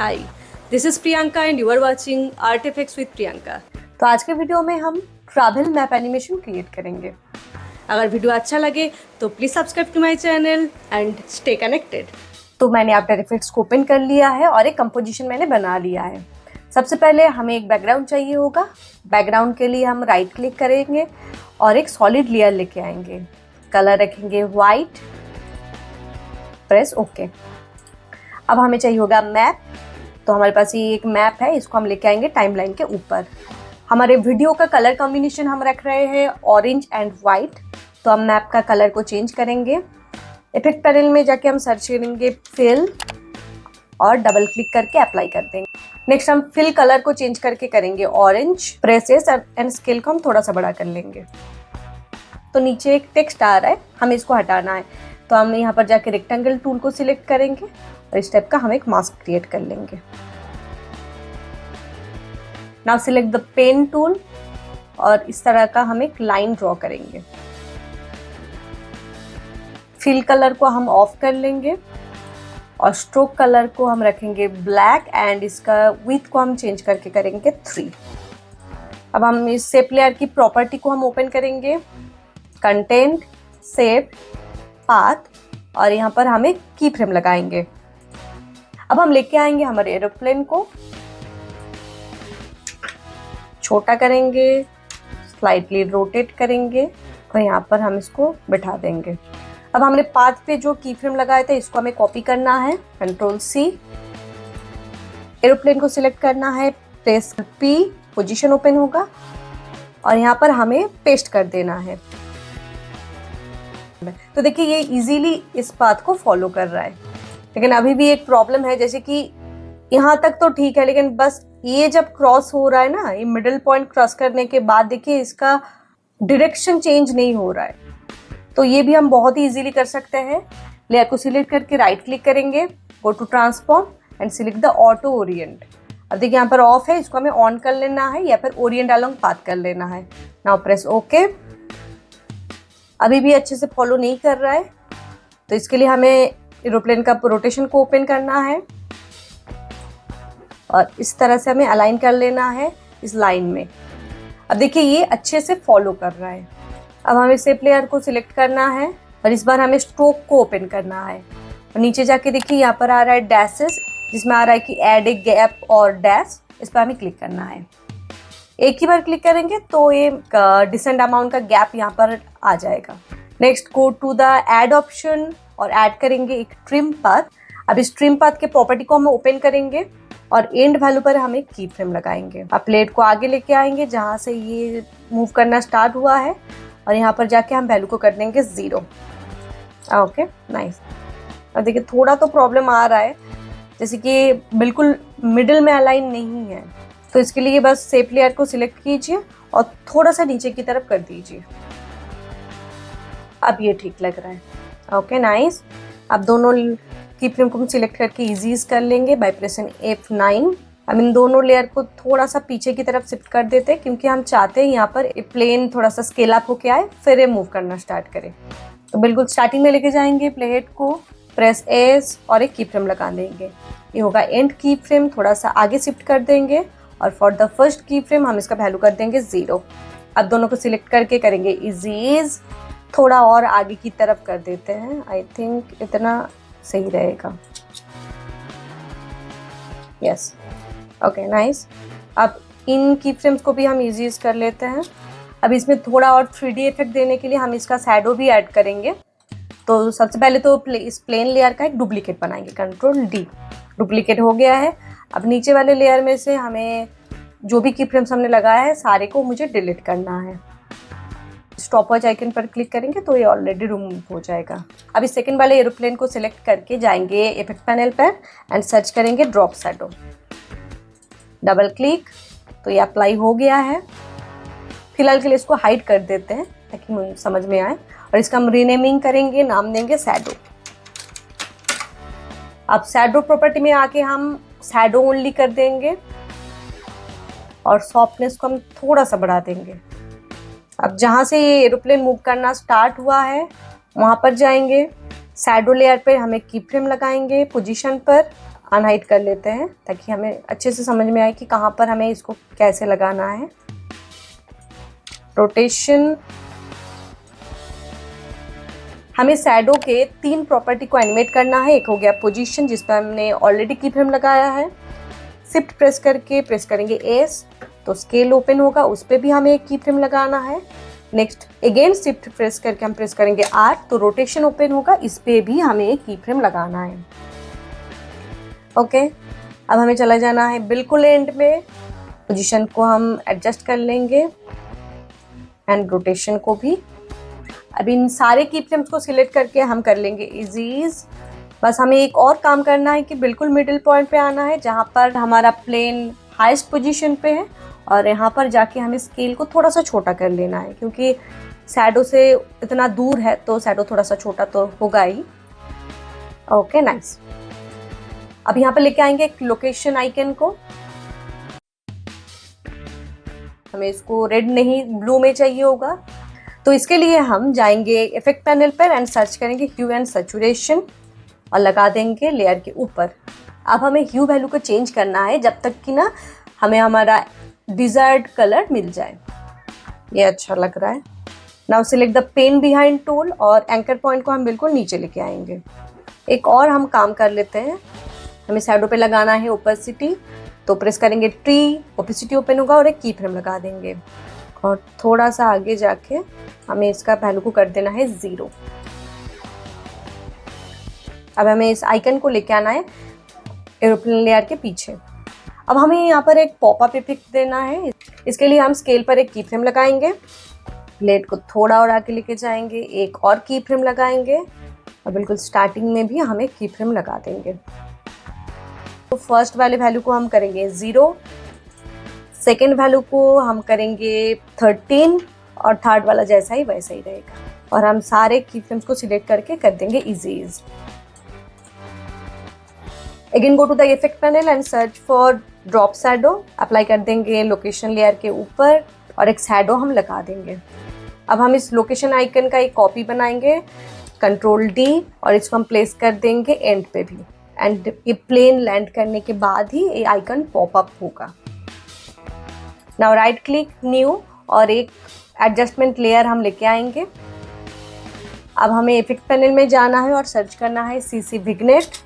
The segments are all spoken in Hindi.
Hi, this is Priyanka and you are watching Artifacts with Priyanka. तो आज के वीडियो में हम ट्रैवल मैप एनिमेशन क्रिएट करेंगे। अगर वीडियो अच्छा लगे तो please subscribe to my channel and stay connected. तो मैंने आफ्टर इफेक्ट्स को ओपन कर लिया है और एक कंपोजिशन मैंने बना लिया है। सबसे पहले हमें एक बैकग्राउंड चाहिए होगा। बैकग्राउंड के लिए हम राइट क्लिक करेंगे और एक सॉलिड लेयर लेके आएंगे। कलर रखेंगे वाइट, प्रेस ओके। अब हमें चाहिए होगा मैप। तो हमारे पास ये एक मैप है, इसको हम लेके आएंगे टाइमलाइन के ऊपर। हमारे वीडियो का कलर कॉम्बिनेशन हम रख रहे हैं ऑरेंज एंड वाइट। तो हम मैप का कलर को चेंज करेंगे। इफेक्ट पैनल में जाके हम सर्च करेंगे फिल और डबल क्लिक करके अप्लाई कर देंगे। नेक्स्ट हम फिल कलर को चेंज करके करेंगे ऑरेंज। प्रेसेस एंड स्केल को हम थोड़ा सा बड़ा कर लेंगे। तो नीचे एक टेक्स्ट आ रहा है, हमें इसको हटाना है। तो हम यहाँ पर जाके रेक्टेंगल टूल को सिलेक्ट करेंगे और इस टाइप का हम एक मास्क क्रिएट कर लेंगे। Now select the pen tool और इस तरह का हम एक लाइन ड्रॉ करेंगे। फिल कलर को हम ऑफ कर लेंगे और स्ट्रोक कलर को हम रखेंगे ब्लैक एंड इसका विड्थ को हम चेंज करके करेंगे 3। अब हम इस शेप लेयर की प्रॉपर्टी को हम ओपन करेंगे, कंटेंट, शेप, पाथ और यहाँ पर हम एक की फ्रेम लगाएंगे। अब हम लेके आएंगे हमारे एरोप्लेन को, छोटा करेंगे, स्लाइटली रोटेट करेंगे और यहाँ पर हम इसको बिठा देंगे। अब हमने पाथ पे जो की फ्रेम लगाए थे इसको हमें कॉपी करना है, कंट्रोल सी। एरोप्लेन को सिलेक्ट करना है, प्रेस पी, पोजीशन ओपन होगा और यहाँ पर हमें पेस्ट कर देना है। तो देखिए ये इजीली इस पाथ को फॉलो कर रहा है। लेकिन अभी भी एक प्रॉब्लम है, जैसे कि यहाँ तक तो ठीक है, लेकिन बस ये जब क्रॉस हो रहा है ना, ये मिडिल पॉइंट क्रॉस करने के बाद देखिए इसका डायरेक्शन चेंज नहीं हो रहा है। तो ये भी हम बहुत ही इजीली कर सकते हैं। लेयर को सिलेक्ट करके राइट क्लिक करेंगे, go to transform and select the auto orient. अब देखिए यहाँ पर ऑफ है, इसको हमें ऑन कर लेना है या फिर ओरिएंट अलोंग पाथ कर लेना है। Now press okay. अभी भी अच्छे से फॉलो नहीं कर रहा है, तो इसके लिए हमें एरोप्लेन का रोटेशन को ओपन करना है और इस तरह से हमें अलाइन कर लेना है इस लाइन में। अब देखिए ये अच्छे से फॉलो कर रहा है। अब हमें शेप लेयर को सिलेक्ट करना है और इस बार हमें स्ट्रोक को ओपन करना है और नीचे जाके देखिए यहाँ पर आ रहा है डैशेस, जिसमें आ रहा है कि ऐड ए गैप और डैश। इस पर हमें क्लिक करना है। एक ही बार क्लिक करेंगे तो ये डिसेंट अमाउंट का गैप यहाँ पर आ जाएगा। Next go to the add option और ऐड करेंगे एक ट्रिम पाथ। अब इस ट्रिम पाथ के प्रॉपर्टी को हम ओपन करेंगे और एंड वैल्यू पर हम एक की फ्रेम लगाएंगे। अब प्लेट को आगे लेके आएंगे जहाँ से ये मूव करना स्टार्ट हुआ है और यहाँ पर जाके हम वैल्यू को कर देंगे 0। Okay nice. अब देखिए थोड़ा तो प्रॉब्लम आ रहा है, जैसे कि बिल्कुल मिडिल में अलाइन नहीं है। तो इसके लिए बस शेप लेयर को सिलेक्ट कीजिए और थोड़ा सा नीचे की तरफ कर दीजिए। अब ये ठीक लग रहा है। Okay nice. अब दोनों की फ्रेम को हम सिलेक्ट करके इजीज कर लेंगे बाय प्रेसिंग F9। अब इन दोनों लेयर को थोड़ा सा पीछे की तरफ शिफ्ट कर देते हैं, क्योंकि हम चाहते हैं यहाँ पर प्लेन थोड़ा सा स्केल अप होके आए, फिर ये मूव करना स्टार्ट करे। तो बिल्कुल स्टार्टिंग में लेके जाएंगे प्लेट को, प्रेस एस और एक की फ्रेम लगा देंगे। ये होगा एंड की फ्रेम, थोड़ा सा आगे शिफ्ट कर देंगे और फॉर द फर्स्ट की फ्रेम हम इसका वैल्यू कर देंगे 0। अब दोनों को सिलेक्ट करके करेंगे इजीज, थोड़ा और आगे की तरफ कर देते हैं। आई थिंक इतना सही रहेगा। Yes okay nice. अब इन की फ्रेम्स को भी हम इजीज कर लेते हैं। अब इसमें थोड़ा और 3D इफेक्ट देने के लिए हम इसका शैडो भी ऐड करेंगे। तो सबसे पहले तो इस प्लेन लेयर का एक डुप्लीकेट बनाएंगे, कंट्रोल डी। डुप्लीकेट हो गया है। अब नीचे वाले लेयर में से हमें जो भी की फ्रेम्स हमने लगाया है सारे को मुझे डिलीट करना है। स्टॉपवॉच आइकन पर क्लिक करेंगे तो ये ऑलरेडी रिमूव हो जाएगा। अब इस सेकंड वाले एरोप्लेन को सिलेक्ट करके जाएंगे इफेक्ट पैनल पर एंड सर्च करेंगे ड्रॉप शैडो। डबल क्लिक तो ये अप्लाई हो गया है। फिलहाल के लिए इसको हाइड कर देते हैं ताकि मुझे समझ में आए और इसका हम रीनेमिंग करेंगे, नाम देंगे शैडो। अब शैडो प्रॉपर्टी में आके हम शैडो ओनली कर देंगे और सॉफ्टनेस को हम थोड़ा सा बढ़ा देंगे। अब जहाँ से ये एरोप्लेन मूव करना स्टार्ट हुआ है वहाँ पर जाएंगे, शैडो लेयर पे हम एक की फ्रेम लगाएंगे पोजीशन पर अनहाइड कर लेते हैं ताकि हमें अच्छे से समझ में आए कि कहाँ पर हमें इसको कैसे लगाना है। रोटेशन, हमें शैडो के 3 प्रॉपर्टी को एनिमेट करना है। एक हो गया पोजीशन, जिस पर हमने ऑलरेडी की फ्रेम लगाया है। शिफ्ट प्रेस करके प्रेस करेंगे एस तो स्केल ओपन होगा, उस पर भी हमें एक की फ्रेम लगाना है। नेक्स्ट अगेन शिफ्ट प्रेस करके हम प्रेस करेंगे आर तो रोटेशन ओपन होगा, इस पे भी हमें एक की फ्रेम लगाना है। ओके, अब हमें चला जाना है बिल्कुल एंड में। पोजीशन को हम एडजस्ट कर लेंगे एंड रोटेशन को भी। अब इन सारे की फ्रेम्स को सिलेक्ट करके हम कर लेंगे इजीज। बस हमें एक और काम करना है कि बिल्कुल मिडिल पॉइंट पे आना है जहाँ पर हमारा प्लेन हाईएस्ट पोजीशन पे है, और यहाँ पर जाके हमें स्केल को थोड़ा सा छोटा कर लेना है क्योंकि शैडो से इतना दूर है तो शैडो थोड़ा सा छोटा तो होगा ही। Okay nice. अब यहाँ पर लेके आएंगे एक लोकेशन आइकन को। हमें इसको रेड नहीं ब्लू में चाहिए होगा, तो इसके लिए हम जाएंगे इफेक्ट पैनल पर एंड सर्च करेंगे ह्यू एंड सैचुरेशन और लगा देंगे लेयर के ऊपर। अब हमें ह्यू वैल्यू को चेंज करना है जब तक कि ना हमें हमारा डिजायर्ड कलर मिल जाए। ये अच्छा लग रहा है। Now select the pen behind tool और एंकर पॉइंट को हम बिल्कुल नीचे लेके आएंगे। एक और हम काम कर लेते हैं, हमें शैडो पे लगाना है ओपेसिटी, तो प्रेस करेंगे टी, ओपेसिटी ओपन होगा और एक की फ्रेम लगा देंगे। और थोड़ा सा आगे जाके हमें इसका वैल्यू को कर देना है 0। अब हमें इस आइकन को लेके आना है एरोप्लेन लेयर के पीछे। अब हमें यहाँ पर एक पॉपअप इफेक्ट देना है। इसके लिए हम स्केल पर एक की फ्रेम लगाएंगे, प्लेट को थोड़ा और आगे लेके जाएंगे, एक और की फ्रेम लगाएंगे और बिल्कुल स्टार्टिंग में भी हम एक की फ्रेम लगा देंगे। तो फर्स्ट वाले वैल्यू को हम करेंगे 0, सेकेंड वैल्यू को हम करेंगे 13 और थर्ड वाला जैसा ही वैसा ही रहेगा। और हम सारे की फ्रेम्स को सिलेक्ट करके कर देंगे इजीज। Again go to the effect panel and search for drop shadow. Apply कर देंगे लोकेशन लेयर के ऊपर और एक शैडो हम लगा देंगे। अब हम इस लोकेशन आइकन का एक कॉपी बनाएंगे, कंट्रोल डी, और इसको हम प्लेस कर देंगे एंड पे भी। एंड ये प्लेन लैंड करने के बाद ही ये आइकन पॉपअप होगा। नाउ राइट क्लिक न्यू और एक एडजस्टमेंट लेयर हम लेके आएंगे। अब हमें इफेक्ट पैनल में जाना है और सर्च करना है सीसी विग्नेट।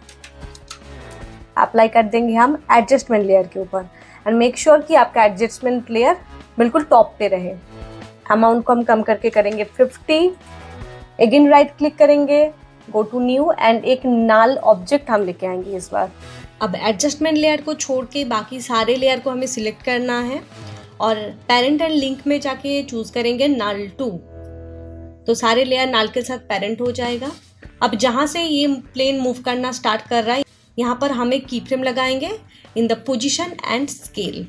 अप्लाई कर देंगे हम एडजस्टमेंट लेयर के ऊपर एंड मेक श्योर कि आपका एडजस्टमेंट लेयर बिल्कुल टॉप पे रहे। अमाउंट को हम कम करके करेंगे 50। अगेन राइट क्लिक करेंगे, गो टू न्यू एंड एक नल ऑब्जेक्ट हम लेके आएंगे इस बार। अब एडजस्टमेंट लेयर को छोड़ के बाकी सारे लेयर को हमें सिलेक्ट करना है और पेरेंट एंड लिंक में जाके चूज करेंगे नल 2, तो सारे लेयर नल के साथ पेरेंट हो जाएगा। अब जहाँ से ये प्लेन मूव करना स्टार्ट कर रहा है यहाँ पर हमें की फ्रेम लगाएंगे in the position and scale,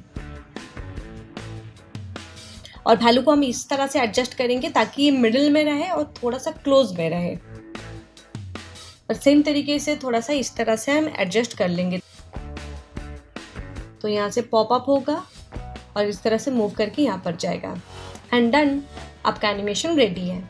और वैल्यू को हम इस तरह से एडजस्ट करेंगे ताकि ये मिडिल में रहे और थोड़ा सा क्लोज में रहे। और सेम तरीके से थोड़ा सा इस तरह से हम एडजस्ट कर लेंगे तो यहाँ से पॉपअप होगा और इस तरह से मूव करके यहाँ पर जाएगा। एंड डन, आपका एनिमेशन रेडी है।